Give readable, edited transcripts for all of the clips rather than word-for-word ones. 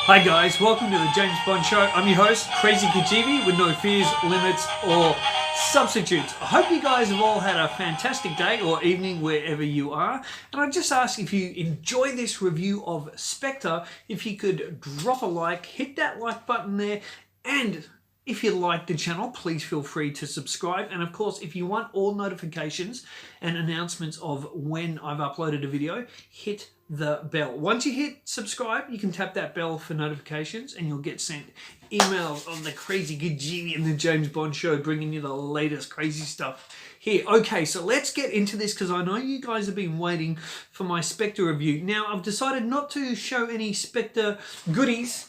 Hi guys, welcome to the James Bond Show. I'm your host, Krazy Kajeevie, with no fears, limits, or substitutes. I hope you guys have all had a fantastic day or evening wherever you are. And I just ask if you enjoy this review of Spectre, if you could drop a like, hit that like button there, and if you like the channel, please feel free to subscribe. And of course, if you want all notifications and announcements of when I've uploaded a video, hit the bell. Once you hit subscribe, you can tap that bell for notifications and you'll get sent emails on the Krazy Kajeevie and the James Bond Show, bringing you the latest crazy stuff here. Okay, so let's get into this because I know you guys have been waiting for my Spectre review. Now, I've decided not to show any Spectre goodies.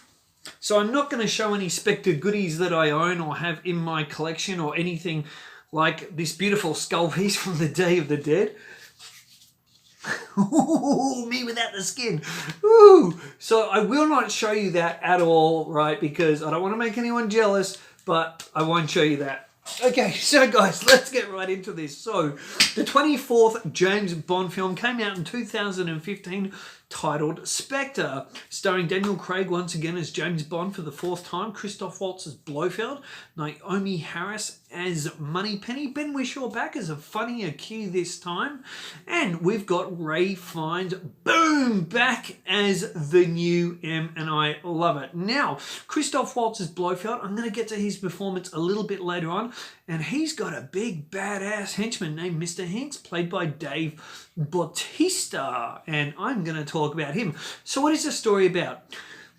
So I'm not going to show any Spectre goodies that I own or have in my collection or anything like this beautiful skull piece from the Day of the Dead. Ooh, me without the skin. Ooh. So I will not show you that at all, right? Because I don't want to make anyone jealous, but I won't show you that. Okay, so guys, let's get right into this. So, the 24th James Bond film came out in 2015, titled Spectre, starring Daniel Craig once again as James Bond for the fourth time, Christoph Waltz as Blofeld, Naomi Harris as Moneypenny, Ben Whishaw back as a funnier Q this time, and we've got Ray Fiennes, boom, back as the new M, and I love it. Now, Christoph Waltz as Blofeld, I'm going to get to his performance a little bit later on, and he's got a big badass henchman named Mr. Hinks, played by Dave Bautista, and I'm going to talk about him. So what is the story about?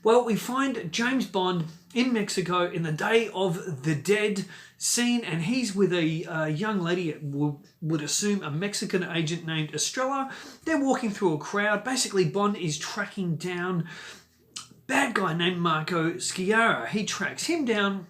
Well, we find James Bond in Mexico in the Day of the Dead scene, and he's with a young lady, would assume a Mexican agent named Estrella. They're walking through a crowd. Basically, Bond is tracking down a bad guy named Marco Sciarra. He tracks him down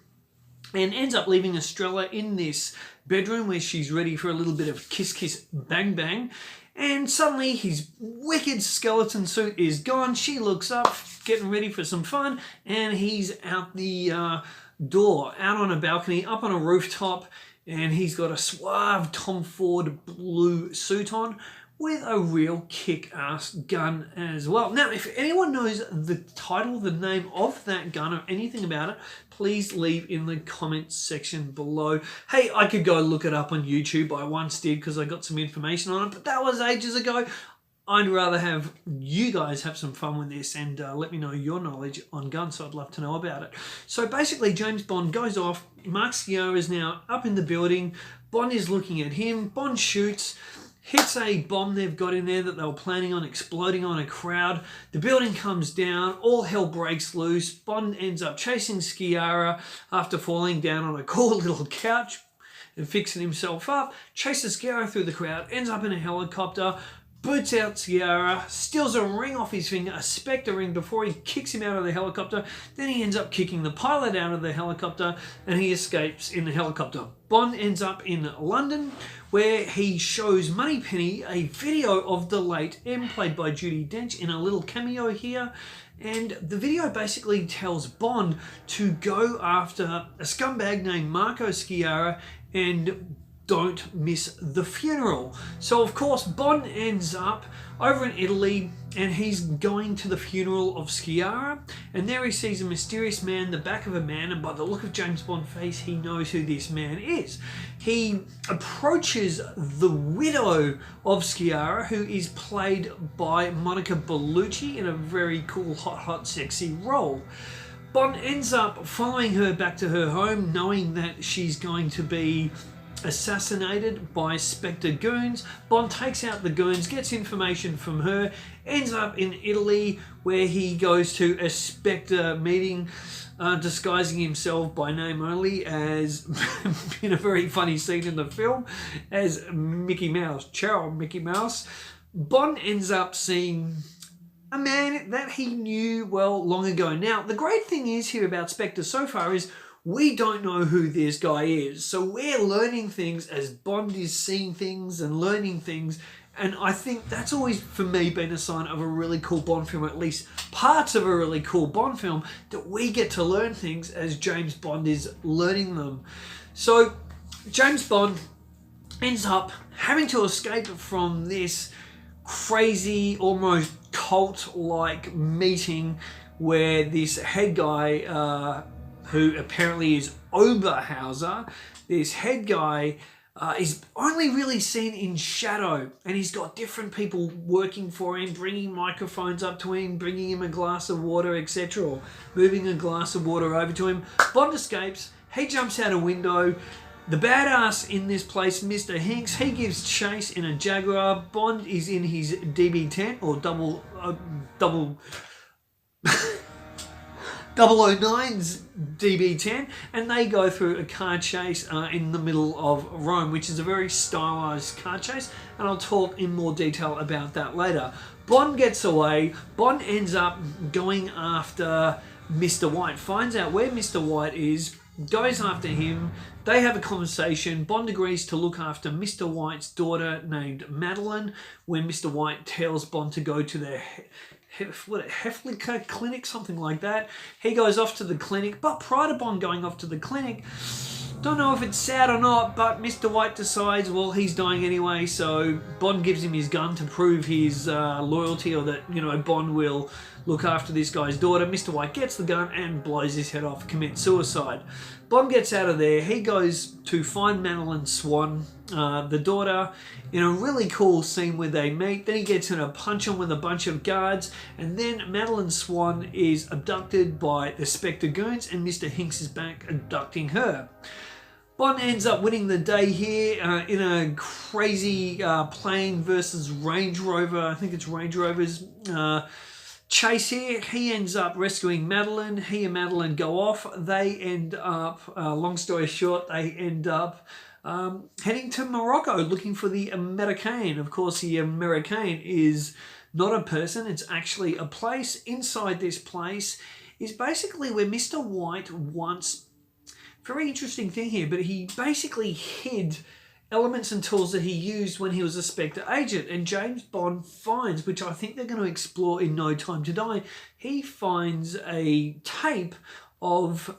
and ends up leaving Estrella in this bedroom where she's ready for a little bit of kiss, kiss, bang, bang. And suddenly his wicked skeleton suit is gone. She looks up, getting ready for some fun, and he's out the door, out on a balcony, up on a rooftop, and he's got a suave Tom Ford blue suit on with a real kick-ass gun as well. Now, if anyone knows the title, the name of that gun, or anything about it, please leave in the comments section below. Hey, I could go look it up on YouTube. I once did because I got some information on it, but that was ages ago. I'd rather have you guys have some fun with this and let me know your knowledge on guns, so I'd love to know about it. So basically, James Bond goes off. Mark Sciarra is now up in the building. Bond is looking at him. Bond shoots, hits a bomb they've got in there that they were planning on exploding on a crowd. The building comes down, all hell breaks loose. Bond ends up chasing Sciarra after falling down on a cool little couch and fixing himself up. Chases Sciarra through the crowd, ends up in a helicopter, boots out Sciarra, steals a ring off his finger, a Spectre ring, before he kicks him out of the helicopter. Then he ends up kicking the pilot out of the helicopter and he escapes in the helicopter. Bond ends up in London where he shows Moneypenny a video of the late M, played by Judi Dench, in a little cameo here. And the video basically tells Bond to go after a scumbag named Marco Sciarra and don't miss the funeral. So of course Bond ends up over in Italy and he's going to the funeral of Sciarra, and there he sees a mysterious man, the back of a man, and by the look of James Bond's face he knows who this man is. He approaches the widow of Sciarra, who is played by Monica Bellucci in a very cool hot sexy role. Bond ends up following her back to her home, knowing that she's going to be assassinated by Spectre goons. Bond takes out the goons, gets information from her, ends up in Italy where he goes to a Spectre meeting, disguising himself by name only as, in a very funny scene in the film, as Mickey Mouse. Ciao, Mickey Mouse. Bond ends up seeing a man that he knew well long ago. Now, the great thing is here about Spectre so far is we don't know who this guy is. So we're learning things as Bond is seeing things and learning things. And I think that's always, for me, been a sign of a really cool Bond film, at least parts of a really cool Bond film, that we get to learn things as James Bond is learning them. So James Bond ends up having to escape from this crazy, almost cult-like meeting where this head guy, who apparently is Oberhauser, this head guy is only really seen in shadow, and he's got different people working for him, bringing microphones up to him, bringing him a glass of water, etc., or moving a glass of water over to him. Bond escapes. He jumps out a window. The badass in this place, Mr. Hinks, he gives chase in a Jaguar. Bond is in his DB10 or double 009's DB10, and they go through a car chase in the middle of Rome, which is a very stylized car chase, and I'll talk in more detail about that later. Bond gets away. Bond ends up going after Mr. White, finds out where Mr. White is, goes after him. They have a conversation. Bond agrees to look after Mr. White's daughter named Madeline when Mr. White tells Bond to go to their Heflica clinic, something like that. He goes off to the clinic, but prior to Bond going off to the clinic, don't know if it's sad or not, but Mr. White decides, well, he's dying anyway, so Bond gives him his gun to prove his loyalty, or that, you know, Bond will look after this guy's daughter. Mr. White gets the gun and blows his head off, commits suicide. Bond gets out of there. He goes to find Madeline Swan, the daughter, in a really cool scene where they meet. Then he gets in a punch-on with a bunch of guards, and then Madeline Swan is abducted by the Spectre goons, and Mr. Hinks is back abducting her. Bond ends up winning the day here in a crazy plane versus Range Rover, I think it's Range Rover's chase here. He ends up rescuing Madeline. He and Madeline go off. They end up, long story short, they end up heading to Morocco looking for the Americain. Of course, the Americain is not a person, it's actually a place. Inside this place is basically where Mr. White once, very interesting thing here, but he basically hid elements and tools that he used when he was a Spectre agent, and James Bond finds, which I think they're going to explore in No Time to Die, he finds a tape of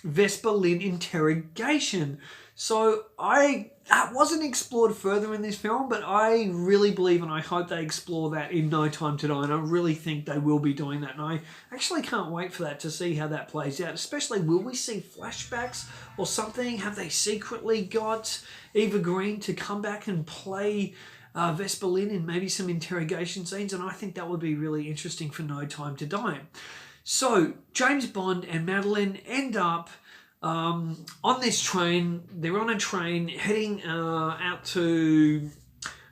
Vesper Lynd interrogation. So that wasn't explored further in this film, but I really believe and I hope they explore that in No Time to Die, and I really think they will be doing that, and I actually can't wait for that, to see how that plays out, especially will we see flashbacks or something? Have they secretly got Eva Green to come back and play Vesper Lynd in maybe some interrogation scenes? And I think that would be really interesting for No Time to Die. So James Bond and Madeline end up on this train. They're on a train heading out to,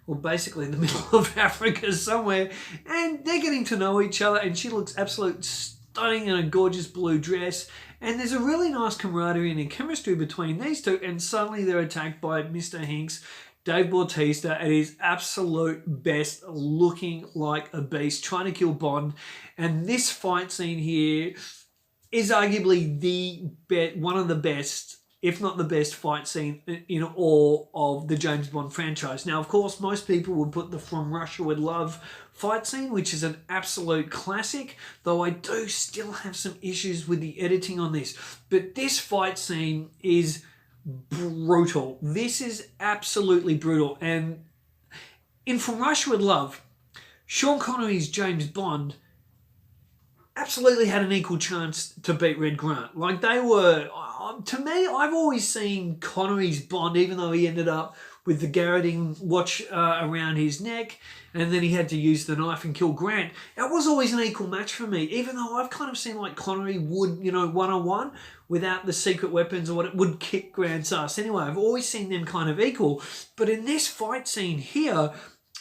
well, basically in the middle of Africa somewhere, and they're getting to know each other, and she looks absolutely stunning in a gorgeous blue dress, and there's a really nice camaraderie and chemistry between these two, and suddenly they're attacked by Mr. Hinks, Dave Bautista, at his absolute best, looking like a beast, trying to kill Bond. And this fight scene here is arguably one of the best, if not the best, fight scene in all of the James Bond franchise. Now, of course, most people would put the From Russia with Love fight scene, which is an absolute classic, though I do still have some issues with the editing on this. But this fight scene is brutal. This is absolutely brutal. And in From Russia with Love, Sean Connery's James Bond absolutely had an equal chance to beat Red Grant. Like, they were, to me, I've always seen Connery's Bond, even though he ended up with the garroting watch around his neck, and then he had to use the knife and kill Grant. It was always an equal match for me, even though I've kind of seen like Connery would, you know, one-on-one without the secret weapons or what, it would kick Grant's ass. Anyway, I've always seen them kind of equal. But in this fight scene here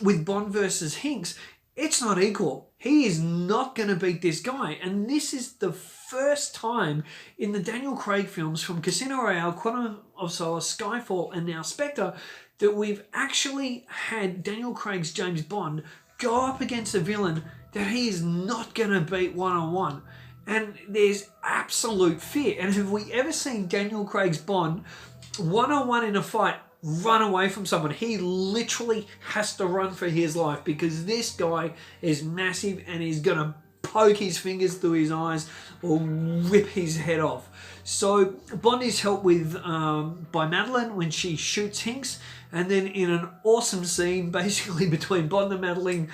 with Bond versus Hinks, it's not equal. He is not going to beat this guy. And this is the first time in the Daniel Craig films, from Casino Royale, Quantum of Solace, Skyfall, and now Spectre, that we've actually had Daniel Craig's James Bond go up against a villain that he is not going to beat one-on-one. And there's absolute fear. And have we ever seen Daniel Craig's Bond one-on-one in a fight run away from someone? He literally has to run for his life, because this guy is massive and he's going to poke his fingers through his eyes or rip his head off. So Bond is helped with by Madeline when she shoots Hinks, and then in an awesome scene basically between Bond and Madeline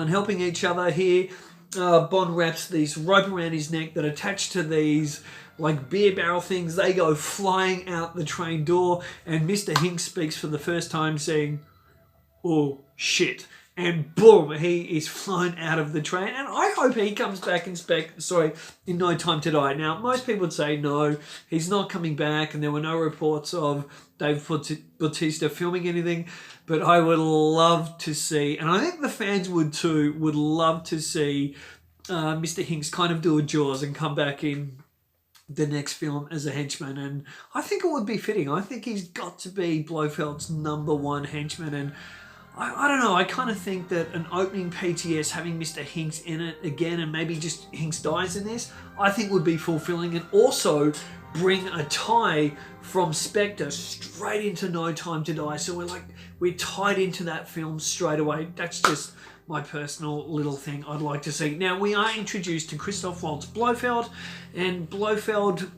helping each other here, Bond wraps this rope around his neck that attached to these like beer barrel things. They go flying out the train door, and Mr. Hinks speaks for the first time saying, "Oh, shit." And boom, he is flown out of the train. And I hope he comes back in No Time to Die. Now, most people would say no, he's not coming back, and there were no reports of Dave Bautista filming anything. But I would love to see, and I think the fans would too, would love to see Mr. Hinks kind of do a Jaws and come back in the next film as a henchman. And I think it would be fitting. I think he's got to be Blofeld's #1 henchman. And I don't know, I kind of think that an opening PTS having Mr. Hinks in it again, and maybe just Hinks dies in this, I think would be fulfilling, and also bring a tie from Spectre straight into No Time to Die. So we're tied into that film straight away. That's just my personal little thing I'd like to see. Now, we are introduced to Christoph Waltz Blofeld, and Blofeld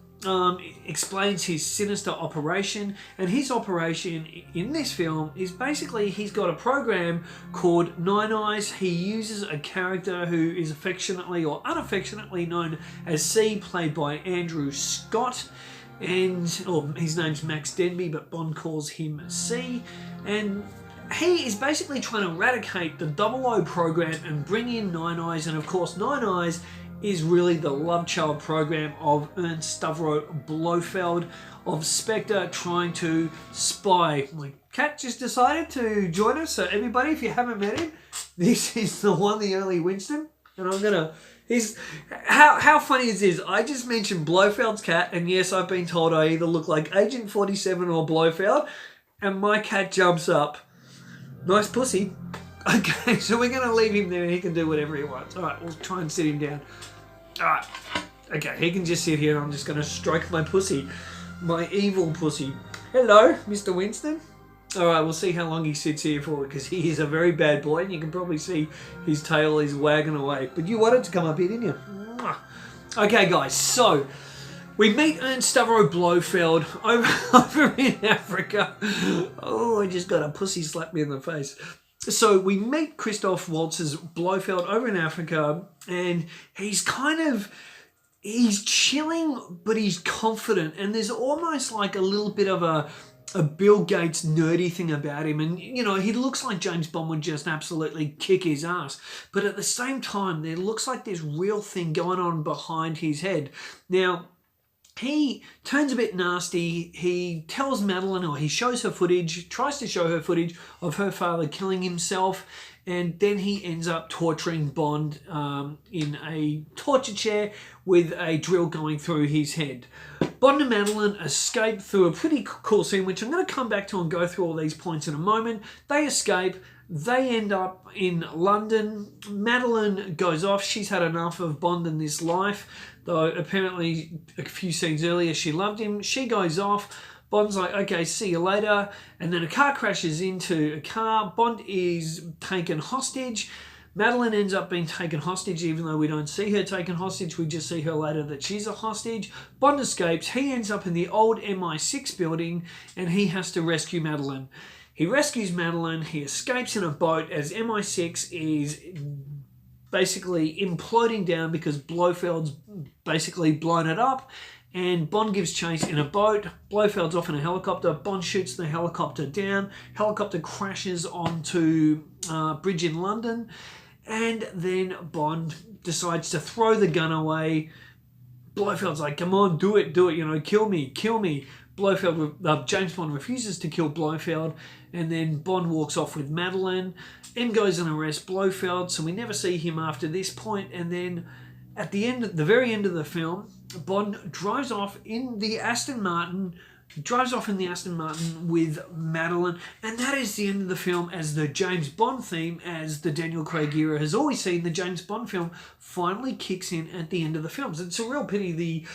explains his sinister operation, and his operation in this film is basically he's got a program called Nine Eyes. He uses a character who is affectionately or unaffectionately known as C, played by Andrew Scott, and his name's Max Denby, but Bond calls him C, and he is basically trying to eradicate the 00 program and bring in Nine Eyes. And of course, Nine Eyes is really the love child program of Ernst Stavro Blofeld of Spectre, trying to spy. My cat just decided to join us, so everybody, if you haven't met him, this is the one, the only Winston, and how funny is this? I just mentioned Blofeld's cat, and yes, I've been told I either look like Agent 47 or Blofeld, and my cat jumps up. Nice pussy. Okay, so we're going to leave him there and he can do whatever he wants. All right, we'll try and sit him down. All right. Okay, he can just sit here and I'm just going to stroke my pussy. My evil pussy. Hello, Mr. Winston. All right, we'll see how long he sits here for, because he is a very bad boy, and you can probably see his tail is wagging away. But you wanted to come up here, didn't you? Okay, guys, so we meet Ernst Stavro Blofeld over in Africa. Oh, I just got a pussy slap me in the face. So we meet Christoph Waltz's Blofeld over in Africa, and he's chilling, but he's confident. And there's almost like a little bit of a Bill Gates nerdy thing about him. And, he looks like James Bond would just absolutely kick his ass. But at the same time, there looks like this real thing going on behind his head. Now, he turns a bit nasty. He tells Madeline, or he shows her footage, tries to show her footage of her father killing himself, and then he ends up torturing Bond in a torture chair with a drill going through his head. Bond and Madeline escape through a pretty cool scene, which I'm going to come back to and go through all these points in a moment. They escape. They end up in London. Madeline goes off. She's had enough of Bond in this life, though apparently a few scenes earlier she loved him. She goes off. Bond's like, okay, see you later. And then a car crashes into a car. Bond is taken hostage. Madeline ends up being taken hostage, even though we don't see her taken hostage. We just see her later that she's a hostage. Bond escapes. He ends up in the old MI6 building, and he has to rescue Madeline. He rescues Madeline. He escapes in a boat as MI6 is basically imploding down because Blofeld's basically blown it up, and Bond gives chase in a boat. Blofeld's off in a helicopter. Bond shoots the helicopter down. Helicopter crashes onto a bridge in London, and then Bond decides to throw the gun away. Blofeld's like, come on, do it, kill me. James Bond refuses to kill Blofeld, and then Bond walks off with Madeline. M goes and arrests Blofeld, so we never see him after this point. And then at the very end of the film, Bond drives off in the Aston Martin with Madeline, and that is the end of the film as the James Bond theme, as the Daniel Craig era has always seen. The James Bond film finally kicks in at the end of the films. It's a real pity the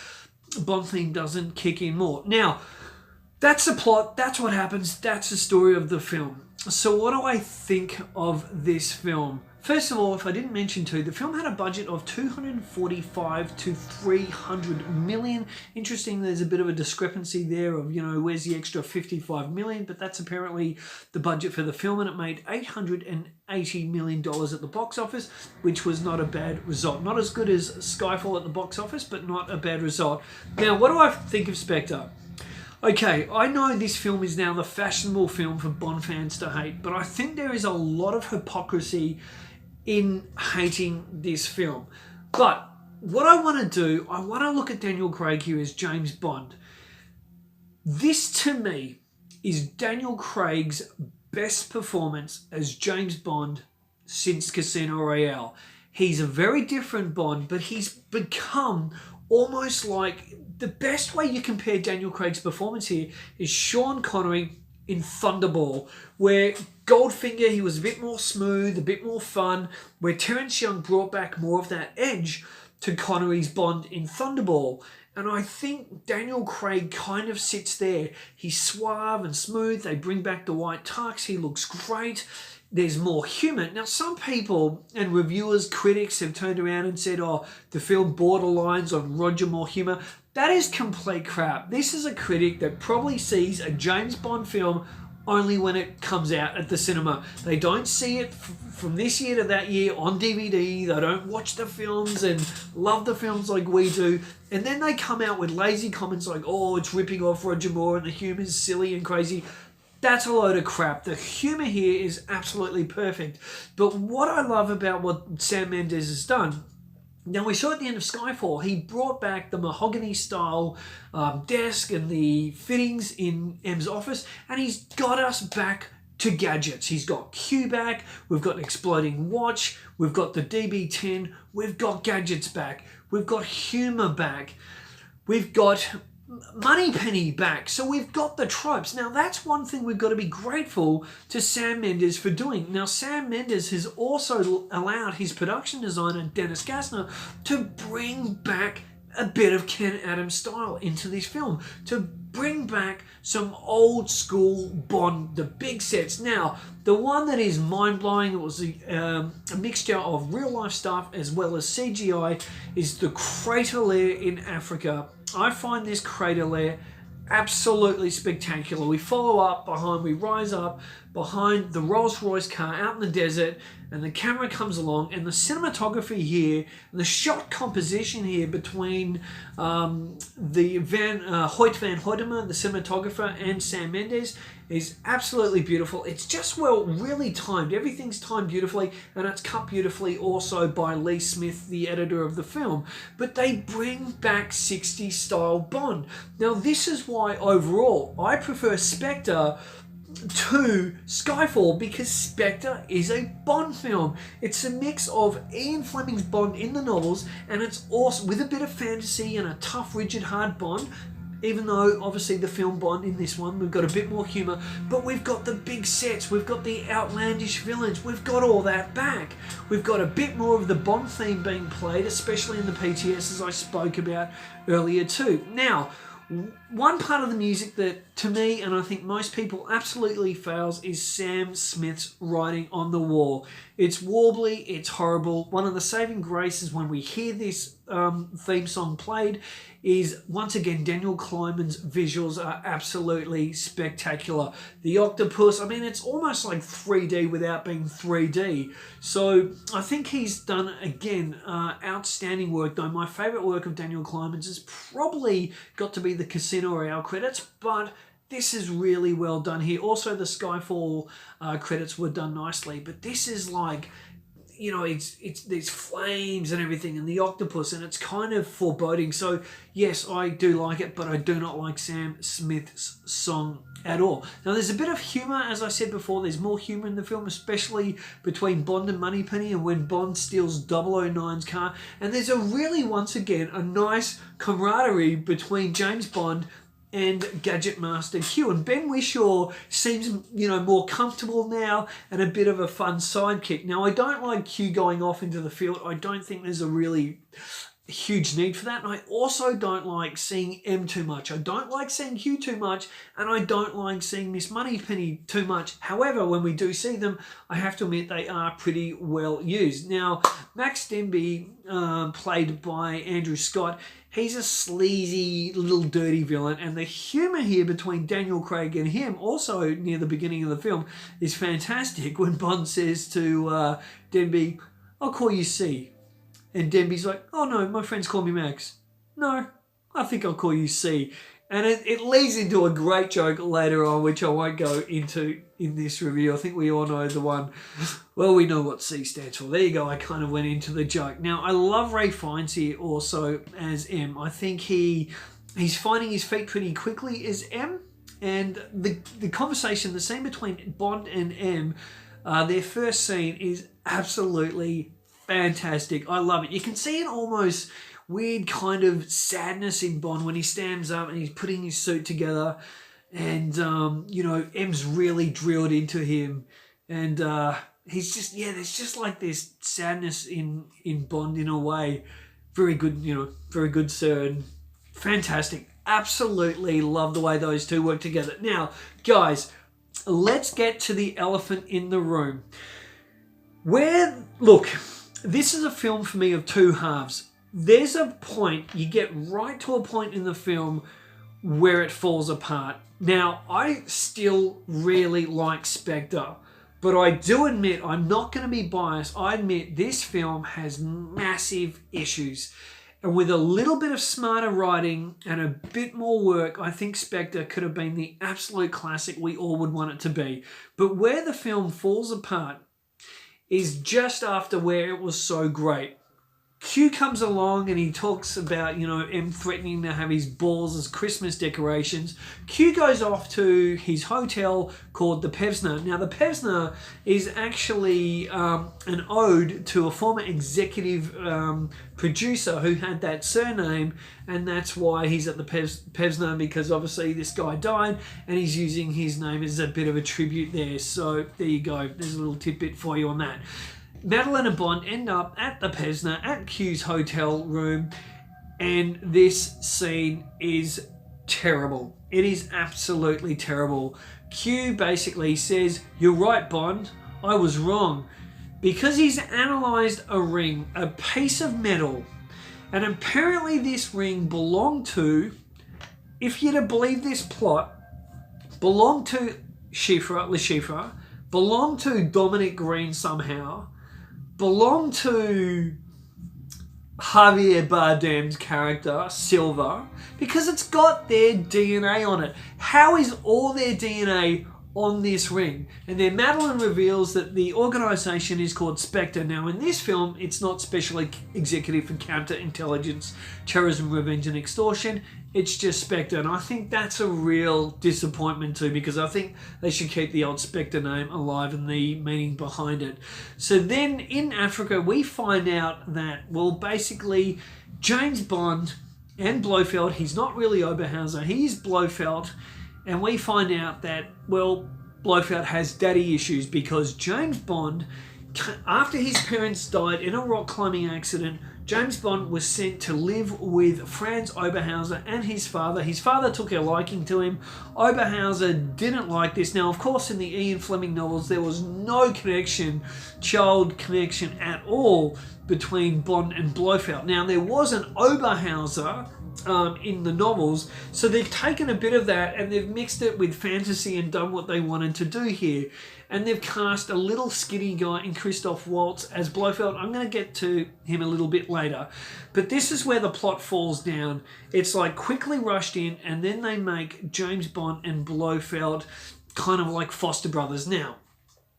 Bond theme doesn't kick in more. Now, that's the plot, that's what happens, that's the story of the film. So what do I think of this film? First of all, if I didn't mention too, the film had a budget of 245 to 300 million. Interesting, there's a bit of a discrepancy there of, where's the extra 55 million, but that's apparently the budget for the film, and it made $880 million at the box office, which was not a bad result. Not as good as Skyfall at the box office, but not a bad result. Now, what do I think of Spectre? Okay, I know this film is now the fashionable film for Bond fans to hate, but I think there is a lot of hypocrisy in hating this film. But what I want to do, I want to look at Daniel Craig here as James Bond. This, to me, is Daniel Craig's best performance as James Bond since Casino Royale. He's a very different Bond, but he's become almost like... The best way you compare Daniel Craig's performance here is Sean Connery in Thunderball, where Goldfinger, he was a bit more smooth, a bit more fun, where Terence Young brought back more of that edge to Connery's Bond in Thunderball. And I think Daniel Craig kind of sits there. He's suave and smooth. They bring back the white tux. He looks great. There's more humour. Now, some people and reviewers, critics have turned around and said, oh, the film borderlines on Roger Moore humour. That is complete crap. This is a critic that probably sees a James Bond film only when it comes out at the cinema. They don't see it from this year to that year on DVD. They don't watch the films and love the films like we do. And then they come out with lazy comments like, oh, it's ripping off Roger Moore and the humour's silly and crazy. That's a load of crap. The humour here is absolutely perfect. But what I love about what Sam Mendes has done, now we saw at the end of Skyfall, he brought back the mahogany style desk and the fittings in M's office, and he's got us back to gadgets. He's got Q back, we've got an exploding watch, we've got the DB10, we've got gadgets back, we've got humour back, we've got Moneypenny back. So we've got the tropes. Now that's one thing we've got to be grateful to Sam Mendes for doing. Now Sam Mendes has also allowed his production designer Dennis Gassner to bring back a bit of Ken Adams style into this film, to bring back some old school Bond, the big sets. Now, the one that is mind-blowing, it was a mixture of real life stuff as well as CGI, is the crater lair in Africa. I find this crater lair absolutely spectacular. We rise up behind the Rolls-Royce car out in the desert, and the camera comes along, and the cinematography here, and the shot composition here between Hoyt van Hoytema, the cinematographer, and Sam Mendes is absolutely beautiful. It's just, really timed. Everything's timed beautifully, and it's cut beautifully also by Lee Smith, the editor of the film. But they bring back 60s style Bond. Now, this is why overall I prefer Spectre to Skyfall, because Spectre is a Bond film. It's a mix of Ian Fleming's Bond in the novels, and it's also with a bit of fantasy and a tough, rigid, hard Bond. Even though, obviously, the film Bond in this one, we've got a bit more humour, but we've got the big sets, we've got the outlandish villains, we've got all that back. We've got a bit more of the Bond theme being played, especially in the PTS, as I spoke about earlier too. Now, one part of the music that, to me, and I think most people absolutely fails, is Sam Smith's writing on the wall. It's warbly, it's horrible. One of the saving graces when we hear this theme song played is, once again, Daniel Kleinman's visuals are absolutely spectacular. The octopus, I mean, it's almost like 3D without being 3D. So I think he's done, again, outstanding work, though my favourite work of Daniel Kleinman's has probably got to be the Casino Royale credits, but this is really well done here. Also, the Skyfall credits were done nicely, but this is like, it's there's flames and everything, and the octopus, and it's kind of foreboding. So yes, I do like it, but I do not like Sam Smith's song at all. Now, there's a bit of humour, as I said before. There's more humour in the film, especially between Bond and Moneypenny, and when Bond steals 009's car. And there's once again, a nice camaraderie between James Bond and Gadget Master Q. And Ben Whishaw seems, more comfortable now and a bit of a fun sidekick. Now, I don't like Q going off into the field. I don't think there's a really huge need for that. And I also don't like seeing M too much. I don't like seeing Hugh too much, and I don't like seeing Miss Moneypenny too much. However, when we do see them, I have to admit they are pretty well used. Now, Max Denby, played by Andrew Scott, he's a sleazy little dirty villain, and the humour here between Daniel Craig and him, also near the beginning of the film, is fantastic. When Bond says to Denby, "I'll call you C." And Denby's like, "Oh no, my friends call me Max." "No, I think I'll call you C." And it leads into a great joke later on, which I won't go into in this review. I think we all know the one. Well, we know what C stands for. There you go. I kind of went into the joke. Now, I love Ralph Fiennes here also as M. I think he's finding his feet pretty quickly as M. And the conversation, the scene between Bond and M, their first scene is absolutely fantastic. I love it. You can see an almost weird kind of sadness in Bond when he stands up and he's putting his suit together, and M's really drilled into him, and he's just, there's just like this sadness in Bond in a way. Very good, very good, sir, and fantastic. Absolutely love the way those two work together. Now, guys, let's get to the elephant in the room. Look, this is a film for me of two halves. There's a point, you get right to a point in the film where it falls apart. Now, I still really like Spectre, but I do admit, I'm not going to be biased, I admit this film has massive issues. And with a little bit of smarter writing and a bit more work, I think Spectre could have been the absolute classic we all would want it to be. But where the film falls apart is just after where it was so great. Q comes along and he talks about, M threatening to have his balls as Christmas decorations. Q goes off to his hotel called the Pevsner. Now, the Pevsner is actually an ode to a former executive producer who had that surname, and that's why he's at the Pevsner, because obviously this guy died and he's using his name as a bit of a tribute there. So there you go. There's a little tidbit for you on that. Madeline and Bond end up at the Pevsner, at Q's hotel room, and this scene is terrible. It is absolutely terrible. Q basically says, "You're right, Bond, I was wrong," because he's analysed a ring, a piece of metal, and apparently this ring belonged to, if you're to believe this plot, belonged to Le Chiffre, belonged to Dominic Green somehow, belonged to Javier Bardem's character, Silva, because it's got their DNA on it. How is all their DNA on this ring? And then Madeline reveals that the organisation is called Spectre. Now, in this film, it's not Special Executive for Counterintelligence, Terrorism, Revenge and Extortion. It's just Spectre. And I think that's a real disappointment too, because I think they should keep the old Spectre name alive and the meaning behind it. So then in Africa, we find out that, well, basically, James Bond and Blofeld, he's not really Oberhauser, he's Blofeld. And we find out that, well, Blofeld has daddy issues because James Bond, after his parents died in a rock climbing accident, James Bond was sent to live with Franz Oberhauser and his father. His father took a liking to him. Oberhauser didn't like this. Now, of course, in the Ian Fleming novels, there was no child connection at all between Bond and Blofeld. Now, there was an Oberhauser in the novels, so they've taken a bit of that and they've mixed it with fantasy and done what they wanted to do here. And they've cast a little skinny guy in Christoph Waltz as Blofeld. I'm going to get to him a little bit later. But this is where the plot falls down. It's like quickly rushed in, and then they make James Bond and Blofeld kind of like foster brothers. Now,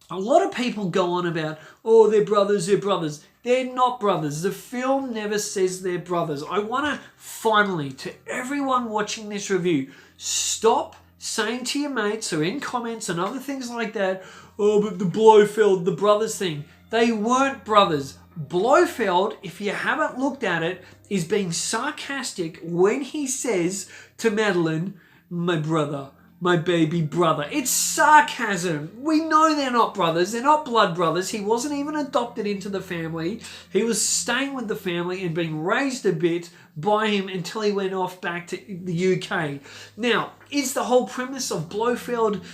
a lot of people go on about, oh, they're brothers, they're brothers. They're not brothers. The film never says they're brothers. I want to finally, to everyone watching this review, stop saying to your mates or in comments and other things like that, oh, but the Blofeld, the brothers thing. They weren't brothers. Blofeld, if you haven't looked at it, is being sarcastic when he says to Madeline, my brother, my baby brother. It's sarcasm. We know they're not brothers. They're not blood brothers. He wasn't even adopted into the family. He was staying with the family and being raised a bit by him until he went off back to the UK. Now, is the whole premise of Blofeld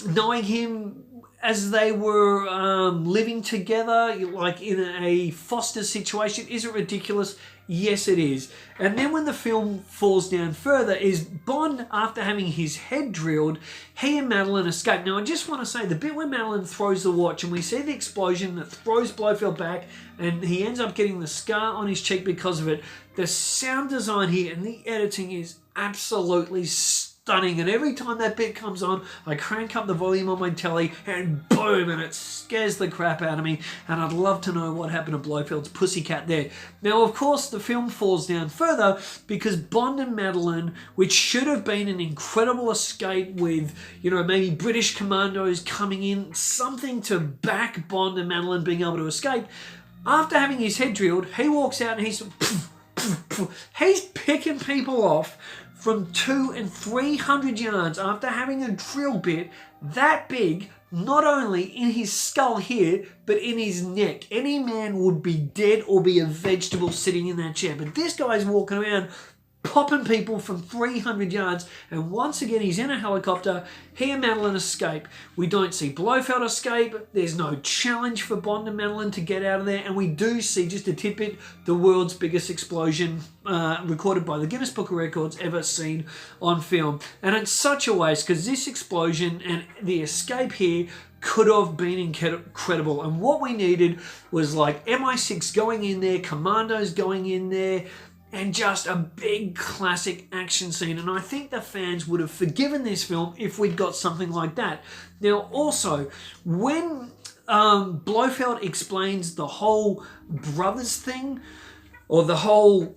knowing him as they were living together, like in a foster situation, is it ridiculous? Yes, it is. And then when the film falls down further is Bond, after having his head drilled, he and Madeline escape. Now, I just want to say, the bit where Madeline throws the watch and we see the explosion that throws Blofeld back and he ends up getting the scar on his cheek because of it, the sound design here and the editing is absolutely stunning. And every time that bit comes on, I crank up the volume on my telly and boom, and it scares the crap out of me. And I'd love to know what happened to Blofeld's pussycat there. Now, of course, the film falls down further because Bond and Madeline, which should have been an incredible escape with, you know, maybe British commandos coming in, something to back Bond and Madeline being able to escape, after having his head drilled, he walks out and he's picking people off from 200 and 300 yards after having a drill bit that big, not only in his skull here, but in his neck. Any man would be dead or be a vegetable sitting in that chair. But this guy's walking around popping people from 300 yards, and once again he's in a helicopter. He and Madeline escape. We don't see Blofeld escape. There's no challenge for Bond and Madeline to get out of there, and we do see, just a tidbit, the world's biggest explosion recorded by the Guinness Book of Records ever seen on film. And it's such a waste because this explosion and the escape here could have been incredible, and what we needed was like MI6 going in there, commandos going in there, and just a big classic action scene. And I think the fans would have forgiven this film if we'd got something like that. Now, also, when Blofeld explains the whole brothers thing, or the whole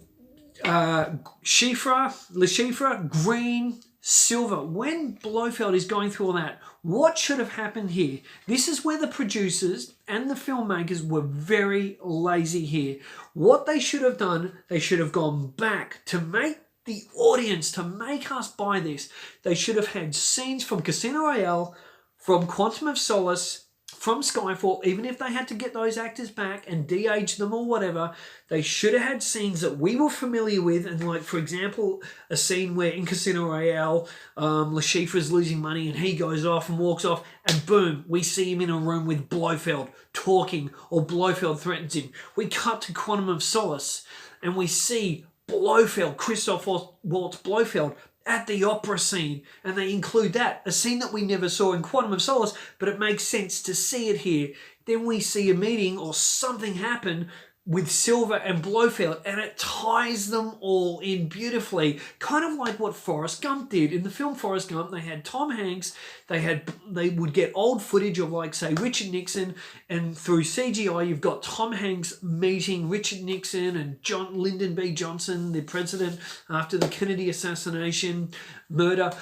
Le Chiffre, green, silver, when Blofeld is going through all that, what should have happened here? This is where the producers and the filmmakers were very lazy here. What they should have done, they should have gone back to make the audience, to make us buy this. They should have had scenes from Casino Royale, from Quantum of Solace, from Skyfall. Even if they had to get those actors back and de-age them or whatever, they should have had scenes that we were familiar with. And like, for example, a scene where in Casino Royale, Le Chiffre's losing money and he goes off and walks off, and boom, we see him in a room with Blofeld talking, or Blofeld threatens him. We cut to Quantum of Solace and we see Blofeld, Christoph Waltz Blofeld, at the opera scene, and they include that, a scene that we never saw in Quantum of Solace, but it makes sense to see it here. Then we see a meeting or something happen with Silver and Blofeld, and it ties them all in beautifully, kind of like what Forrest Gump did. In the film Forrest Gump, they had Tom Hanks, they would get old footage of, like, say, Richard Nixon, and through CGI you've got Tom Hanks meeting Richard Nixon and Lyndon B. Johnson, the president, after the Kennedy assassination murder.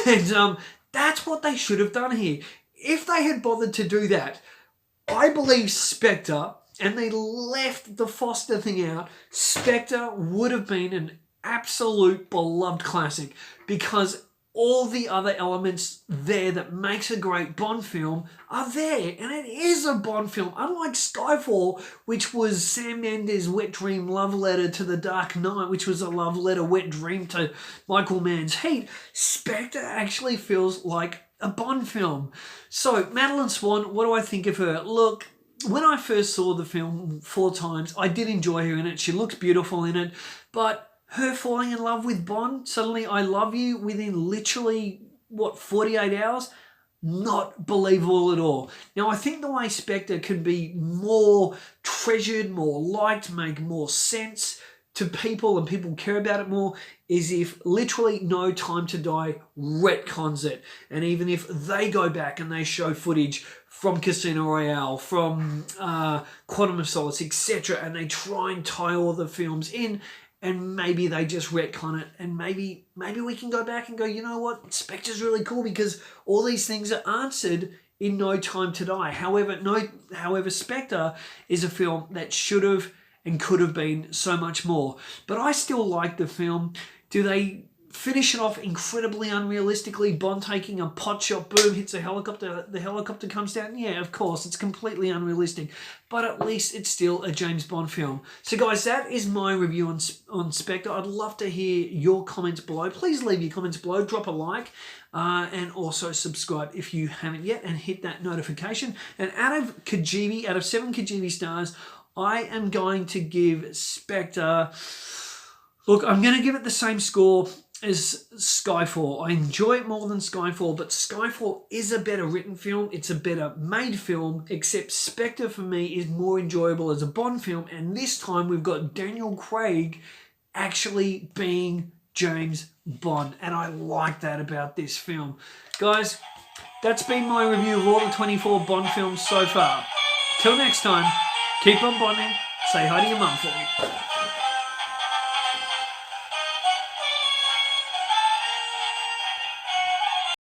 And that's what they should have done here. If they had bothered to do that, I believe Spectre, and they left the Foster thing out, Spectre would have been an absolute beloved classic, because all the other elements there that makes a great Bond film are there, and it is a Bond film. Unlike Skyfall, which was Sam Mendes' wet dream love letter to The Dark Knight, which was a love letter, wet dream to Michael Mann's Heat, Spectre actually feels like a Bond film. So, Madeline Swan, what do I think of her? Look, when I first saw the film 4 times, I did enjoy her in it. She looked beautiful in it. But her falling in love with Bond, suddenly I love you within literally, 48 hours? Not believable at all. Now, I think the way Spectre can be more treasured, more liked, make more sense to people, and people care about it more, is if literally No Time to Die retcons it. And even if they go back and they show footage from Casino Royale, from Quantum of Solace, etc., and they try and tie all the films in, and maybe they just retcon it, and maybe we can go back and go, you know what, Spectre's really cool because all these things are answered in No Time to Die. However, Spectre is a film that should have and could have been so much more. But I still like the film. Do they finish it off incredibly unrealistically. Bond taking a pot shot, boom, hits a helicopter. The helicopter comes down. Yeah, of course, it's completely unrealistic, but at least it's still a James Bond film. So, guys, that is my review on Spectre. I'd love to hear your comments below. Please leave your comments below. Drop a like. And also subscribe if you haven't yet, and hit that notification. And out of 7 Kajeevie stars, I am going to give Spectre... Look, I'm going to give it the same score as Skyfall. I enjoy it more than Skyfall, but Skyfall is a better written film. It's a better made film, except Spectre for me is more enjoyable as a Bond film. And this time we've got Daniel Craig actually being James Bond. And I like that about this film. Guys, that's been my review of all the 24 Bond films so far. Till next time, keep on bonding. Say hi to your mum for me.